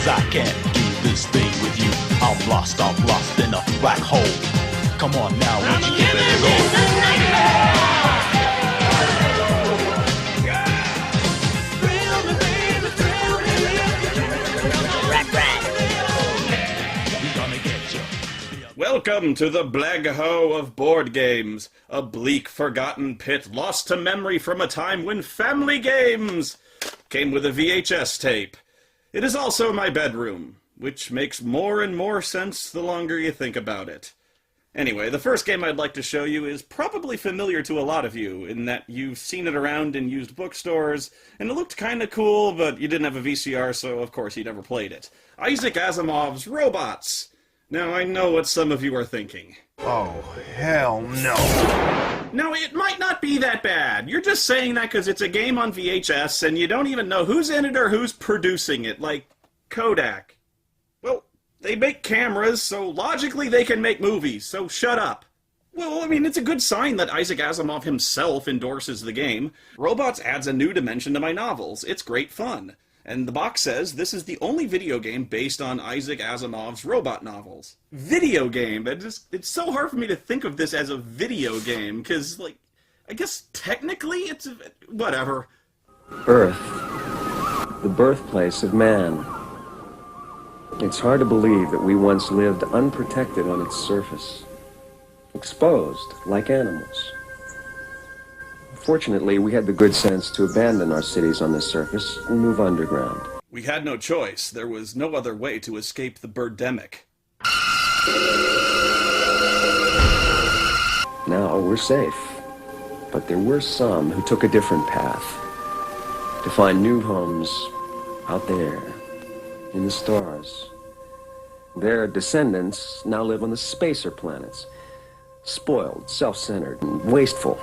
'cause I can't do this thing with you. I'm lost in a black hole. Come on now, won't you give it a go? Welcome to the Blagho of board games, a bleak, forgotten pit lost to memory from a time when family games came with a VHS tape. It is also my bedroom, which makes more and more sense the longer you think about it. Anyway, the first game I'd like to show you is probably familiar to a lot of you, in that you've seen it around in used bookstores, and it looked kinda cool, but you didn't have a VCR, so of course you never played it. Isaac Asimov's Robots! Now, I know what some of you are thinking. Oh, hell no. No, it might not be that bad. You're just saying that because it's a game on VHS and you don't even know who's in it or who's producing it, like Kodak. Well, they make cameras, so logically they can make movies, so shut up. Well, I mean, it's a good sign that Isaac Asimov himself endorses the game. Robots adds a new dimension to my novels. It's great fun. And the box says this is the only video game based on Isaac Asimov's robot novels. Video game! It's so hard for me to think of this as a video game, because, like, I guess technically it's a... whatever. Earth, the birthplace of man. It's hard to believe that we once lived unprotected on its surface, exposed like animals. Fortunately, we had the good sense to abandon our cities on the surface and move underground. We had no choice. There was no other way to escape the birdemic. Now we're safe. But there were some who took a different path, to find new homes out there, in the stars. Their descendants now live on the spacer planets, spoiled, self-centered, and wasteful.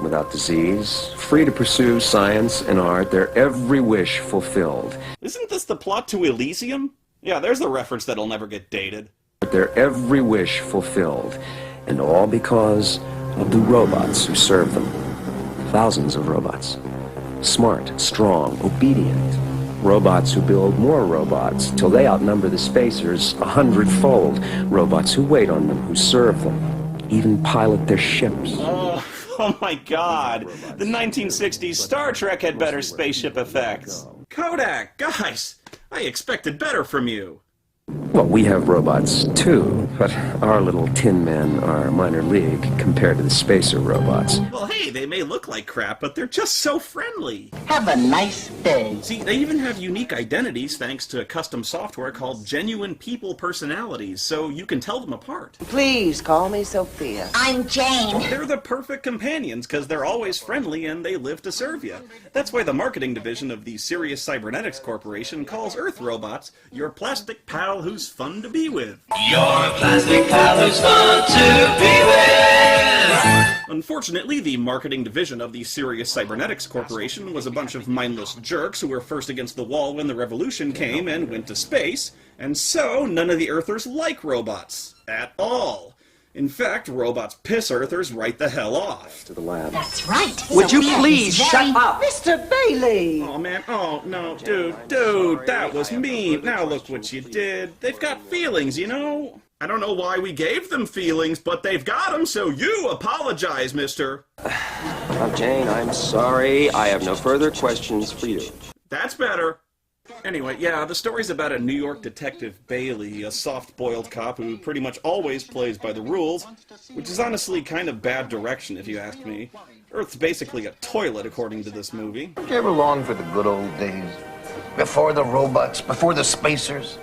Without disease, free to pursue science and art, their every wish fulfilled. Isn't this the plot to Elysium? Yeah, there's the reference that'll never get dated. Their every wish fulfilled, and all because of the robots who serve them. Thousands of robots. Smart, strong, obedient. Robots who build more robots till they outnumber the spacers 100-fold. Robots who wait on them, who serve them, even pilot their ships. Oh my god, the 1960s Star Trek had better spaceship effects. Kodak, guys, I expected better from you. Well, we have robots too, but our little tin men are minor league compared to the spacer robots. Well, hey, they may look like crap, but they're just so friendly. Have a nice day. See, they even have unique identities thanks to custom software called Genuine People Personalities, so you can tell them apart. Please call me Sophia. I'm Jane. They're the perfect companions because they're always friendly and they live to serve you. That's why the marketing division of the Sirius Cybernetics Corporation calls Earth robots your plastic pal who's fun to be with. Your plastic pal who's fun to be with. Unfortunately, the marketing division of the Sirius Cybernetics Corporation was a bunch of mindless jerks who were first against the wall when the revolution came and went to space, and so none of the Earthers like robots. At all. In fact, robots piss Earthers right the hell off. To the lab. That's right. Would you Sophia please is shut very- up? Mr. Bailey! Oh man, oh no, dude, that was mean. Now look what you did. They've got feelings, you know? I don't know why we gave them feelings, but they've got them, so you apologize, mister. Oh, Jane, I'm sorry. I have no further questions for you. That's better. Anyway, yeah, the story's about a New York detective, Bailey, a soft-boiled cop who pretty much always plays by the rules, which is honestly kind of bad direction if you ask me. Earth's basically a toilet, according to this movie. Did you ever long for the good old days? Before the robots, before the spacers?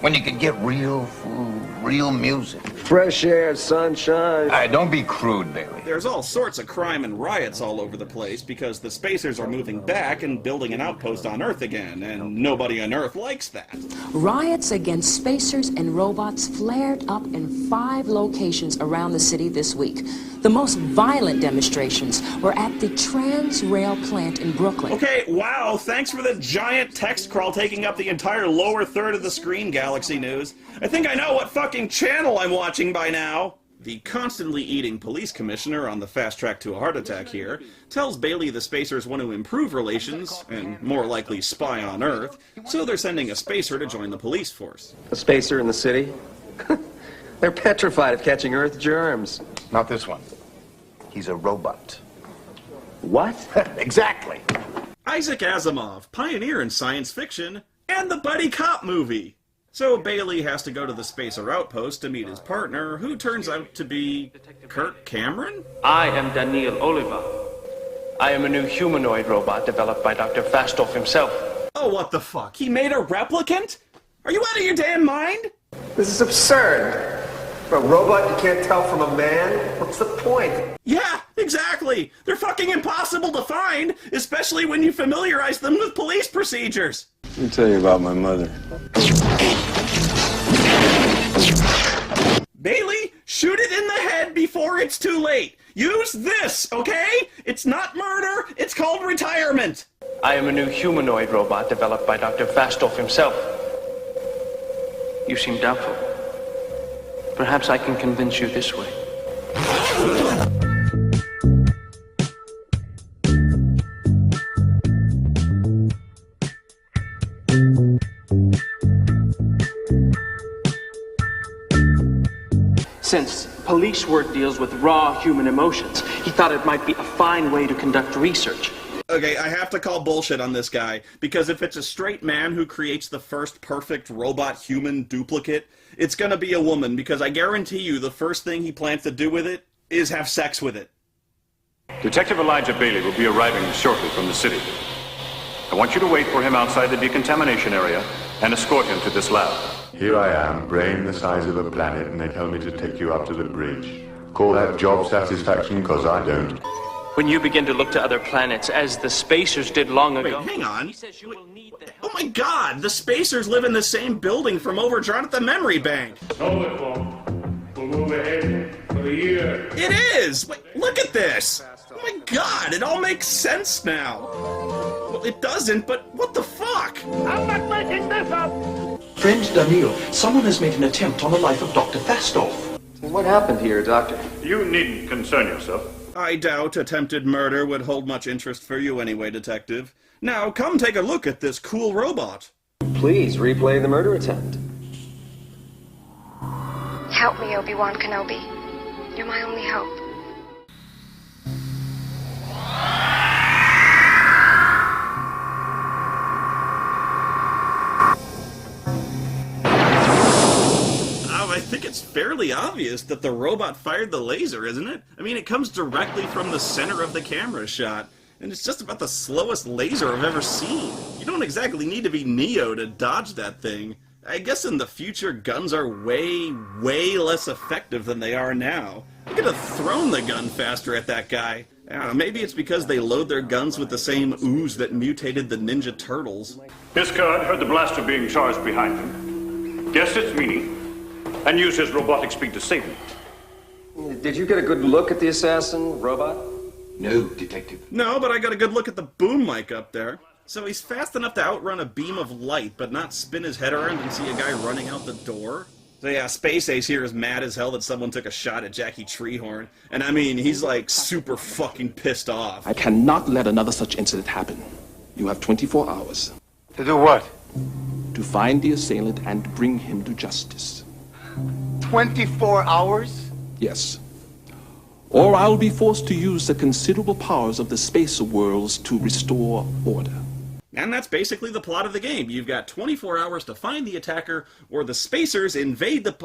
When you could get real food, real music? Fresh air, sunshine. Don't be crude, Bailey. There's all sorts of crime and riots all over the place because the spacers are moving back and building an outpost on Earth again, and nobody on Earth likes that. Riots against spacers and robots flared up in 5 locations around the city this week. The most violent demonstrations were at the Transrail plant in Brooklyn. Okay, wow, thanks for the giant text crawl taking up the entire lower third of the screen, Galaxy News. I think I know what fucking channel I'm watching by now. The constantly eating police commissioner on the fast track to a heart attack here tells Bailey the spacers want to improve relations, and more likely spy on Earth, so they're sending a spacer to join the police force. A spacer in the city? They're petrified of catching Earth germs. Not this one. He's a robot. What? Exactly. Isaac Asimov, pioneer in science fiction, and the buddy cop movie. So Bailey has to go to the spacer outpost to meet his partner, who turns out to be Kirk Cameron? I am Daniel Oliver. I am a new humanoid robot developed by Dr. Fastoff himself. Oh, what the fuck? He made a replicant? Are you out of your damn mind? This is absurd. For a robot you can't tell from a man? What's the point? Yeah, exactly. They're fucking impossible to find, especially when you familiarize them with police procedures. Let me tell you about my mother. Bailey, shoot it in the head before it's too late. Use this, okay? It's not murder, it's called retirement. I am a new humanoid robot developed by Dr. Fastoff himself. You seem doubtful. Perhaps I can convince you this way. Since police work deals with raw human emotions, he thought it might be a fine way to conduct research. Okay, I have to call bullshit on this guy, because if it's a straight man who creates the first perfect robot-human duplicate, it's gonna be a woman, because I guarantee you the first thing he plans to do with it is have sex with it. Detective Elijah Bailey will be arriving shortly from the city. I want you to wait for him outside the decontamination area and escort him to this lab. Here I am, brain the size of a planet, and they tell me to take you up to the bridge. Call that job satisfaction, because I don't. When you begin to look to other planets, as the spacers did long ago... Wait, hang on. Oh my god, the spacers live in the same building from overdrawn at the memory bank. We'll move ahead for the year. It is! Wait, look at this! Oh my god, it all makes sense now. Well, it doesn't, but what the fuck? I'm not making this up! Friend Daniel, someone has made an attempt on the life of Dr. Fastoff. What happened here, Doctor? You needn't concern yourself. I doubt attempted murder would hold much interest for you anyway, Detective. Now, come take a look at this cool robot. Please, replay the murder attempt. Help me, Obi-Wan Kenobi. You're my only hope. I think it's fairly obvious that the robot fired the laser, isn't it? I mean, it comes directly from the center of the camera shot, and it's just about the slowest laser I've ever seen. You don't exactly need to be Neo to dodge that thing. I guess in the future, guns are way, way less effective than they are now. I could have thrown the gun faster at that guy. I don't know, maybe it's because they load their guns with the same ooze that mutated the Ninja Turtles. Iskard heard the blaster being charged behind him, guessed its meaning, and used his robotic speed to save me. Did you get a good look at the assassin, robot? No, Detective. No, but I got a good look at the boom mic up there. So he's fast enough to outrun a beam of light, but not spin his head around and see a guy running out the door. So yeah, Space Ace here is mad as hell that someone took a shot at Jackie Treehorn. And I mean, he's like super fucking pissed off. I cannot let another such incident happen. You have 24 hours. To do what? To find the assailant and bring him to justice. 24 hours? Yes. Or I'll be forced to use the considerable powers of the spacer worlds to restore order. And that's basically the plot of the game. You've got 24 hours to find the attacker, or the spacers invade the...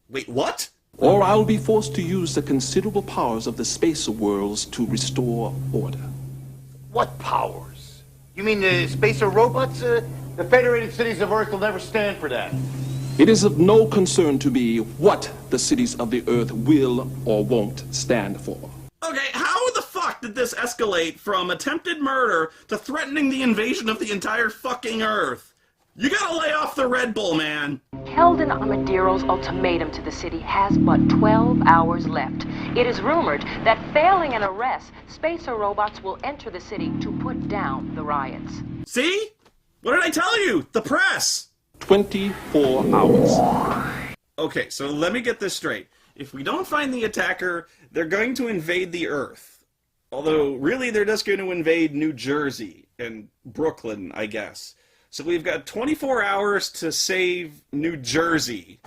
Wait, what? Or I'll be forced to use the considerable powers of the spacer worlds to restore order. What powers? You mean the spacer robots? The Federated Cities of Earth will never stand for that. It is of no concern to me what the cities of the Earth will or won't stand for. Okay, how the fuck did this escalate from attempted murder to threatening the invasion of the entire fucking Earth? You gotta lay off the Red Bull, man! Keldon Armadillo's ultimatum to the city has but 12 hours left. It is rumored that failing an arrest, spacer robots will enter the city to put down the riots. See? What did I tell you? The press! 24 hours. Okay, so let me get this straight. If we don't find the attacker, they're going to invade the Earth. Although, really, they're just going to invade New Jersey and Brooklyn, I guess. So we've got 24 hours to save New Jersey.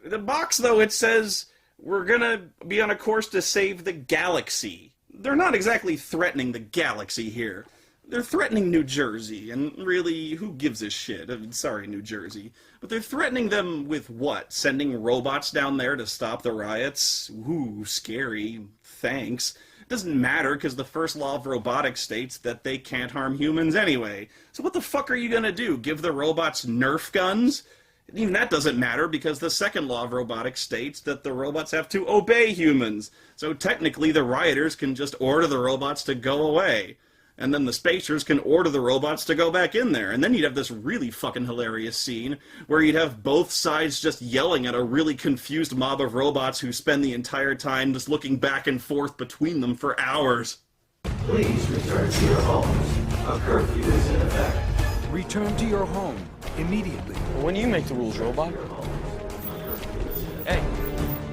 The box, though, it says we're going to be on a course to save the galaxy. They're not exactly threatening the galaxy here. They're threatening New Jersey, and really, who gives a shit? I mean, sorry, New Jersey. But they're threatening them with what? Sending robots down there to stop the riots? Ooh, scary. Thanks. It doesn't matter, because the first law of robotics states that they can't harm humans anyway. So what the fuck are you gonna do? Give the robots Nerf guns? Even that doesn't matter, because the second law of robotics states that the robots have to obey humans. So technically, the rioters can just order the robots to go away. And then the spacers can order the robots to go back in there. And then you'd have this really fucking hilarious scene where you'd have both sides just yelling at a really confused mob of robots who spend the entire time just looking back and forth between them for hours. Please return to your homes. A curfew is in effect. Return to your home immediately. When do you make the rules, robot? Hey,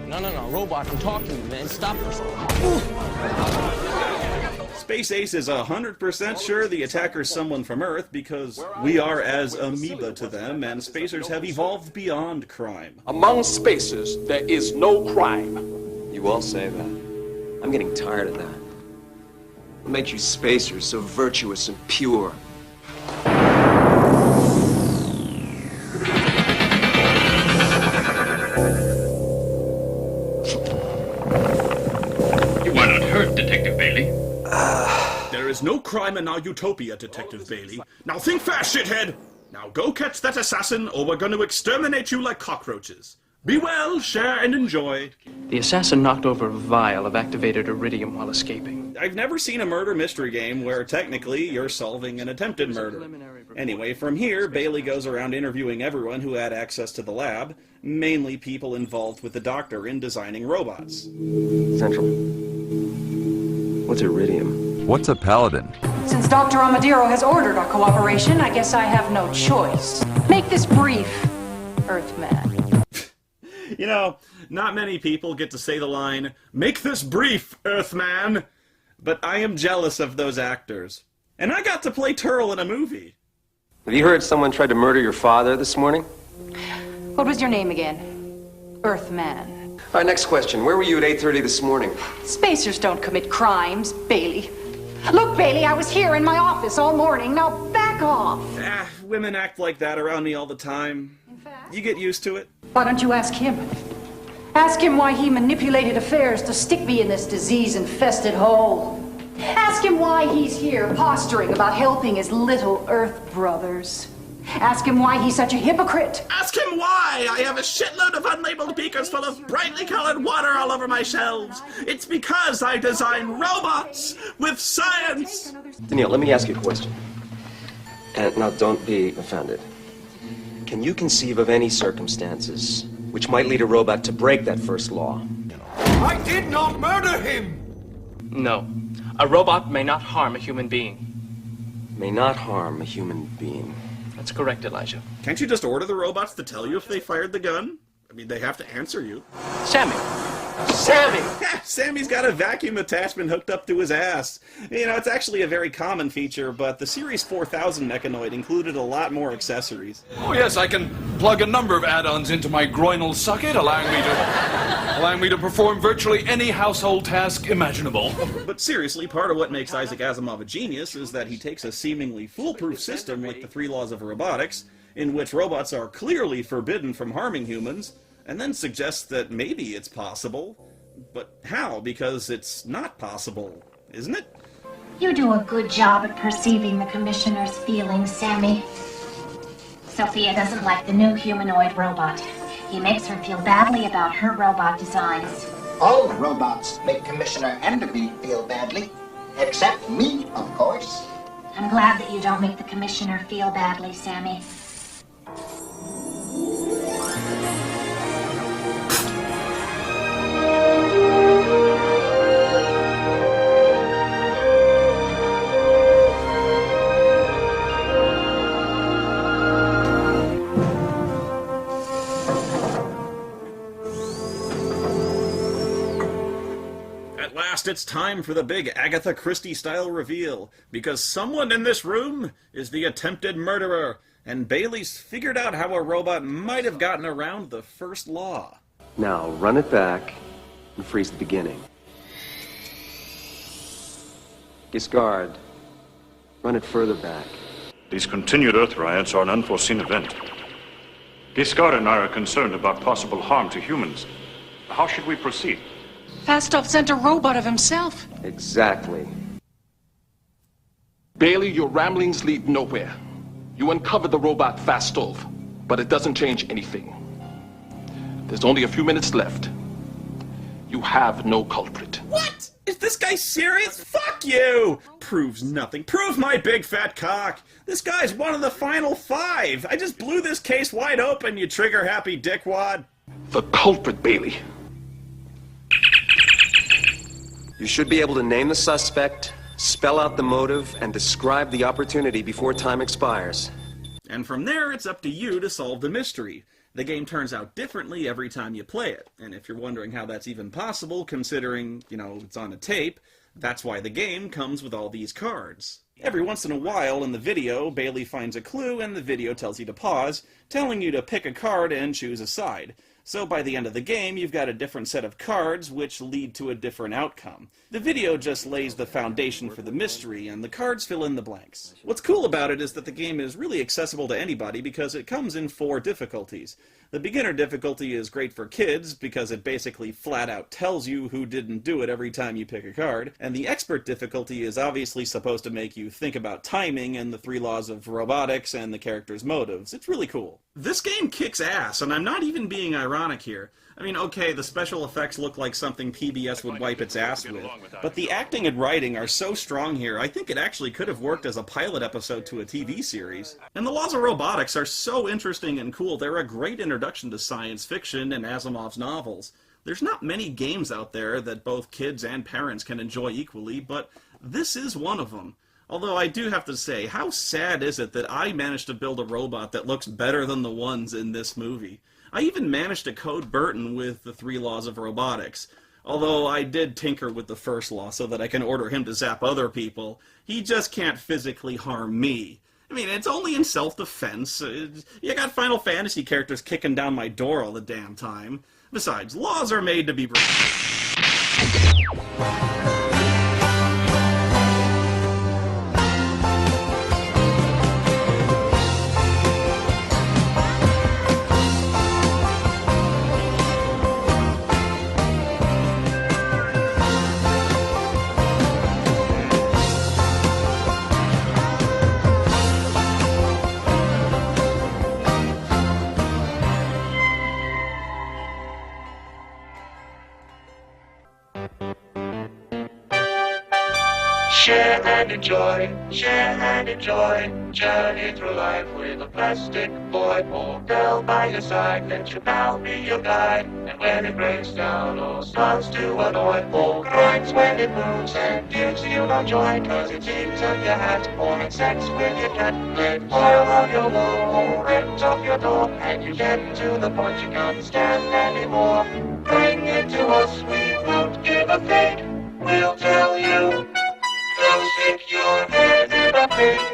no, robot, I'm talking to you, man. Stop this. Space Ace is 100% sure the attacker's someone from Earth because we are as amoeba to them, and spacers have evolved beyond crime. Among spacers, there is no crime. You all say that. I'm getting tired of that. What makes you spacers so virtuous and pure? You are not hurt, Detective Bailey. There is no crime in our utopia, Detective Bailey. Now think fast, shithead! Now go catch that assassin, or we're going to exterminate you like cockroaches. Be well, share, and enjoy. The assassin knocked over a vial of activated iridium while escaping. I've never seen a murder mystery game where technically you're solving an attempted murder. Anyway, from here, Bailey goes around interviewing everyone who had access to the lab, mainly people involved with the Doctor in designing robots. Central. What's iridium? What's a paladin? Since Dr. Amadiro has ordered our cooperation, I guess I have no choice. Make this brief, Earthman. You know, not many people get to say the line, "Make this brief, Earthman!" But I am jealous of those actors. And I got to play Turl in a movie. Have you heard someone tried to murder your father this morning? What was your name again? Earthman. All right, next question. Where were you at 8:30 this morning? Spacers don't commit crimes, Bailey. Look, Bailey, I was here in my office all morning. Now back off. Women act like that around me all the time. You get used to it. Why don't you ask him? Ask him why he manipulated affairs to stick me in this disease-infested hole. Ask him why he's here posturing about helping his little Earth brothers. Ask him why he's such a hypocrite. Ask him why I have a shitload of unlabeled beakers full of brightly colored water all over my shelves. It's because I design robots with science. Danielle, let me ask you a question. And now don't be offended. Can you conceive of any circumstances which might lead a robot to break that first law? I did not murder him! No. A robot may not harm a human being. May not harm a human being. That's correct, Elijah. Can't you just order the robots to tell you if they fired the gun? I mean, they have to answer you. Sammy! Sammy's got a vacuum attachment hooked up to his ass. You know, it's actually a very common feature, but the Series 4000 Mechanoid included a lot more accessories. Oh yes, I can plug a number of add-ons into my groinal socket, allowing me to perform virtually any household task imaginable. But seriously, part of what makes Isaac Asimov a genius is that he takes a seemingly foolproof system like the 3 laws of robotics, in which robots are clearly forbidden from harming humans, and then suggests that maybe it's possible. But how? Because it's not possible, isn't it? You do a good job at perceiving the Commissioner's feelings, Sammy. Sophia doesn't like the new humanoid robot. He makes her feel badly about her robot designs. All robots make Commissioner Enderby feel badly. Except me, of course. I'm glad that you don't make the Commissioner feel badly, Sammy. it's time for the big Agatha Christie-style reveal, because someone in this room is the attempted murderer, and Bailey's figured out how a robot might have gotten around the first law. Now, run it back and freeze the beginning. Discard. Run it further back. These continued Earth riots are an unforeseen event. Giscard and I are concerned about possible harm to humans. How should we proceed? Fastov sent a robot of himself. Exactly. Bailey, your ramblings lead nowhere. You uncovered the robot Fastov, but it doesn't change anything. There's only a few minutes left. You have no culprit. What? Is this guy serious? Fuck you! Proves nothing. Prove my big fat cock! This guy's one of the final 5! I just blew this case wide open, you trigger-happy dickwad! The culprit, Bailey. You should be able to name the suspect, spell out the motive, and describe the opportunity before time expires. And from there, it's up to you to solve the mystery. The game turns out differently every time you play it, and if you're wondering how that's even possible, considering, it's on a tape, that's why the game comes with all these cards. Every once in a while in the video, Bailey finds a clue and the video tells you to pause, telling you to pick a card and choose a side. So by the end of the game, you've got a different set of cards which lead to a different outcome. The video just lays the foundation for the mystery, and the cards fill in the blanks. What's cool about it is that the game is really accessible to anybody because it comes in 4 difficulties. The beginner difficulty is great for kids because it basically flat out tells you who didn't do it every time you pick a card, and the expert difficulty is obviously supposed to make you think about timing and the 3 laws of robotics and the character's motives. It's really cool. This game kicks ass, and I'm not even being ironic here. I mean, okay, the special effects look like something PBS would wipe its ass with, but the acting and writing are so strong here, I think it actually could have worked as a pilot episode to a TV series. And the laws of robotics are so interesting and cool, they're a great introduction to science fiction and Asimov's novels. There's not many games out there that both kids and parents can enjoy equally, but this is one of them. Although I do have to say, how sad is it that I managed to build a robot that looks better than the ones in this movie? I even managed to code Burton with the 3 laws of robotics. Although I did tinker with the first law so that I can order him to zap other people. He just can't physically harm me. I mean, it's only in self-defense. You got Final Fantasy characters kicking down my door all the damn time. Besides, laws are made to be broken. Share and enjoy, journey through life with a plastic boy or girl by your side. Let your pal be your guide, and when it breaks down or starts to annoy, or grinds when it moves and gives you no joy, cause it's eaten your hat or had sex with your cat, let oil on your wall or ripped off your door, and you get to the point you can't stand anymore. Bring it to us, we won't give a fig, we'll tell you. Go stick your head in a pig.